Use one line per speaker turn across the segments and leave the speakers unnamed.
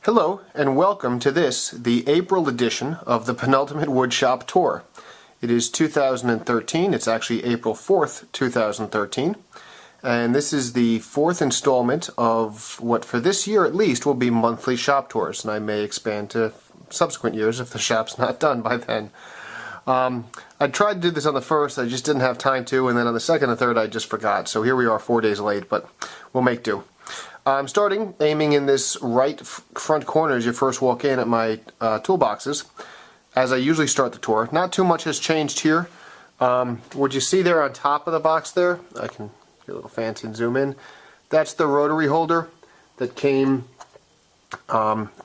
Hello and welcome to the April edition of the Penultimate Woodshop Tour. It is 2013, it's actually April 4th, 2013, and this is the fourth installment of what for this year at least will be monthly shop tours, and I may expand to subsequent years if the shop's not done by then. I tried to do this on the first, I just didn't have time to, and then on the second and third I just forgot, so here we are 4 days late, but we'll make do. I'm aiming in this right front corner as you first walk in at my toolboxes, as I usually start the tour. Not too much has changed here. What you see there on top of the box there, I can get a little fancy and zoom in, that's the rotary holder that came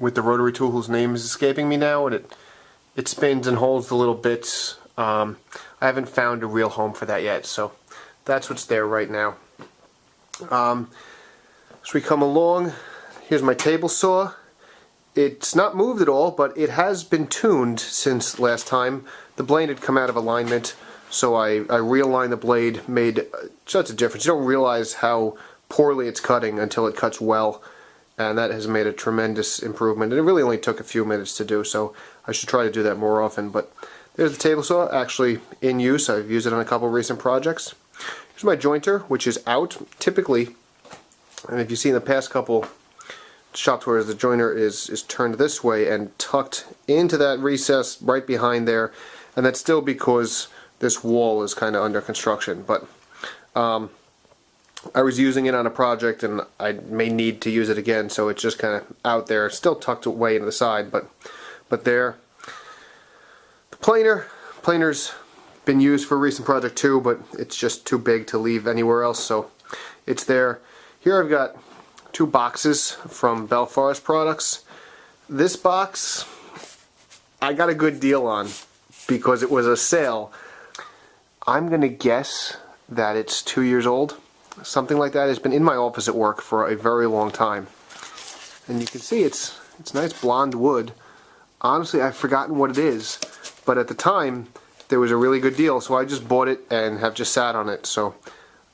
with the rotary tool whose name is escaping me now, and it spins and holds the little bits. I haven't found a real home for that yet, so that's what's there right now. As we come along, here's my table saw. It's not moved at all, but it has been tuned since last time. The blade had come out of alignment, so I realigned the blade, made such a difference. You don't realize how poorly it's cutting until it cuts well, and that has made a tremendous improvement. And it really only took a few minutes to do, so I should try to do that more often. But there's the table saw, actually in use. I've used it on a couple of recent projects. Here's my jointer, which is out. Typically, and if you see in the past couple shop tours, the jointer is turned this way and tucked into that recess right behind there, and that's still because this wall is kind of under construction. But I was using it on a project and I may need to use it again, so it's just kind of out there. It's still tucked away into the side, but there. The planer's been used for a recent project too, but it's just too big to leave anywhere else, so it's there. Here I've got two boxes from Belforest Products. This box I got a good deal on because it was a sale. I'm gonna guess that it's 2 years old, something like that. It's been in my office at work for a very long time, and you can see it's nice blonde wood. Honestly, I've forgotten what it is, but at the time there was a really good deal, so I just bought it and have just sat on it. So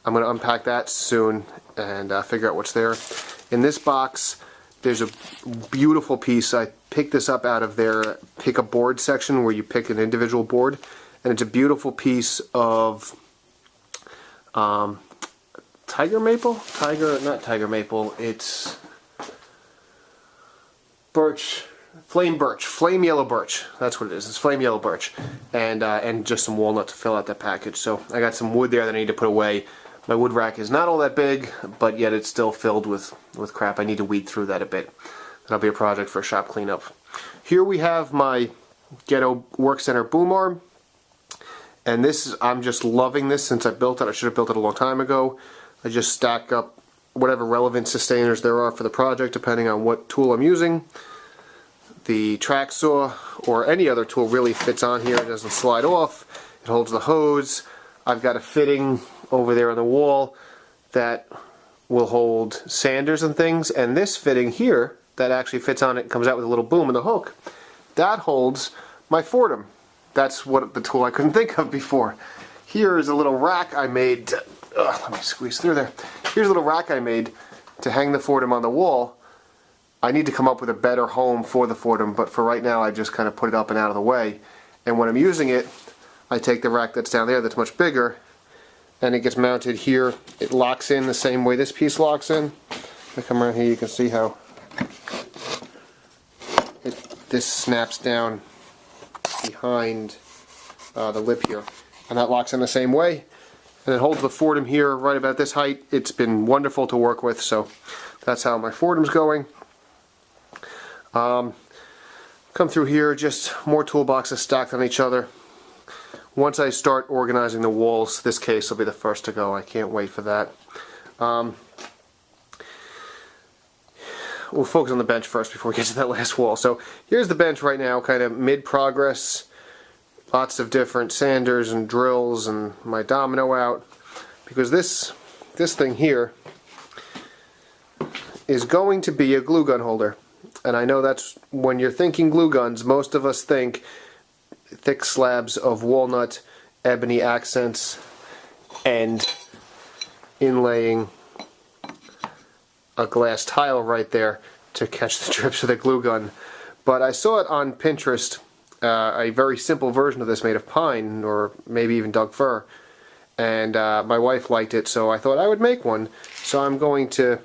I'm going to unpack that soon and figure out what's there. In this box, there's a beautiful piece. I picked this up out of their pick a board section where you pick an individual board, and it's a beautiful piece of tiger maple? Not tiger maple, it's birch. Flame yellow birch. That's what it is. It's flame yellow birch, and just some walnut to fill out that package. So I got some wood there that I need to put away. My wood rack is not all that big, but yet it's still filled with crap. I need to weed through that a bit. That'll be a project for a shop cleanup. Here we have my Ghetto Work Center boom arm, and I'm just loving this since I built it. I should have built it a long time ago. I just stack up whatever relevant sustainers there are for the project, depending on what tool I'm using. The track saw or any other tool really fits on here. It doesn't slide off. It holds the hose. I've got a fitting over there on the wall that will hold sanders and things, and this fitting here that actually fits on it, comes out with a little boom and the hook, that holds my Foredom. That's what the tool I couldn't think of before. Here is a little rack I made. Let me squeeze through there. Here's a little rack I made to hang the Foredom on the wall. I need to come up with a better home for the Foredom, but for right now I just kind of put it up and out of the way. And when I'm using it, I take the rack that's down there that's much bigger, and it gets mounted here. It locks in the same way this piece locks in. If I come around here, you can see how this snaps down behind the lip here, and that locks in the same way, and it holds the Foredom here right about this height. It's been wonderful to work with, so that's how my Foredom's going. Come through here, just more toolboxes stacked on each other. Once I start organizing the walls, this case will be the first to go. I can't wait for that. We'll focus on the bench first before we get to that last wall. So here's the bench right now, kind of mid-progress. Lots of different sanders and drills and my domino out. Because this thing here is going to be a glue gun holder. And I know that's, when you're thinking glue guns, most of us think thick slabs of walnut, ebony accents, and inlaying a glass tile right there. to catch the drips of the glue gun. But I saw it on Pinterest, a very simple version of this made of pine or maybe even Doug fir, and my wife liked it, so I thought I would make one. So I'm going to,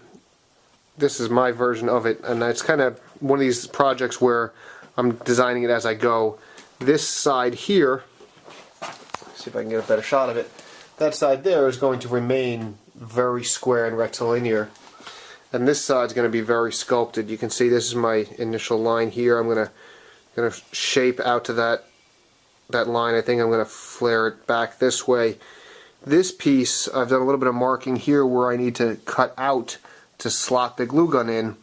this is my version of it, and it's kind of one of these projects where I'm designing it as I go. This side here, let's see if I can get a better shot of it, that side there is going to remain very square and rectilinear, and this side's going to be very sculpted. You can see this is my initial line here. I'm going to shape out to that line. I think I'm going to flare it back this way. This piece, I've done a little bit of marking here where I need to cut out to slot the glue gun in,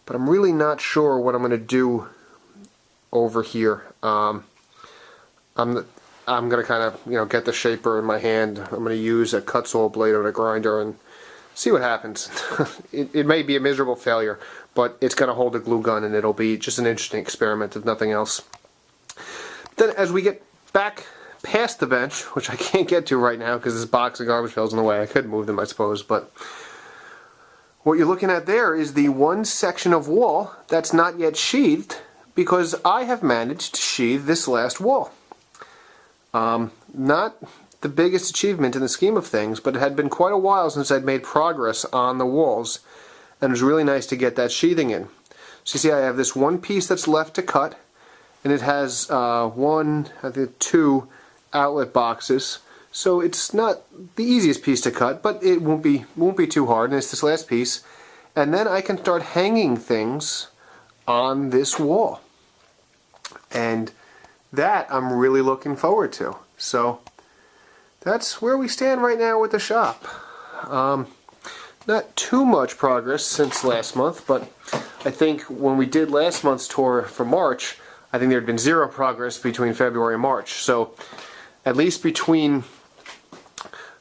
but I'm really not sure what I'm going to do over here. I'm going to kind of, get the shaper in my hand. I'm going to use a cut saw blade or a grinder and see what happens. It may be a miserable failure, but it's going to hold a glue gun, and it'll be just an interesting experiment if nothing else. Then as we get back past the bench, which I can't get to right now because this box of garbage pails in the way, I could move them I suppose, but what you're looking at there is the one section of wall that's not yet sheathed, because I have managed to sheathe this last wall. Not the biggest achievement in the scheme of things, but it had been quite a while since I'd made progress on the walls, and it was really nice to get that sheathing in. So you see I have this one piece that's left to cut, and it has two outlet boxes, so it's not the easiest piece to cut, but it won't be too hard, and it's this last piece, and then I can start hanging things on this wall, and that I'm really looking forward to. So that's where we stand right now with the shop. Not too much progress since last month, but I think when we did last month's tour for March, I think there had been zero progress between February and March. So at least between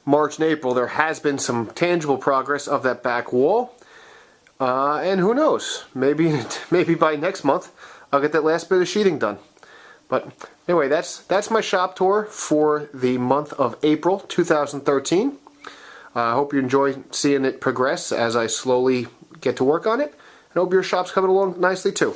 March and April there has been some tangible progress of that back wall. And who knows, maybe by next month I'll get that last bit of sheathing done. But anyway, that's my shop tour for the month of April 2013. I hope you enjoy seeing it progress as I slowly get to work on it, and hope your shop's coming along nicely too.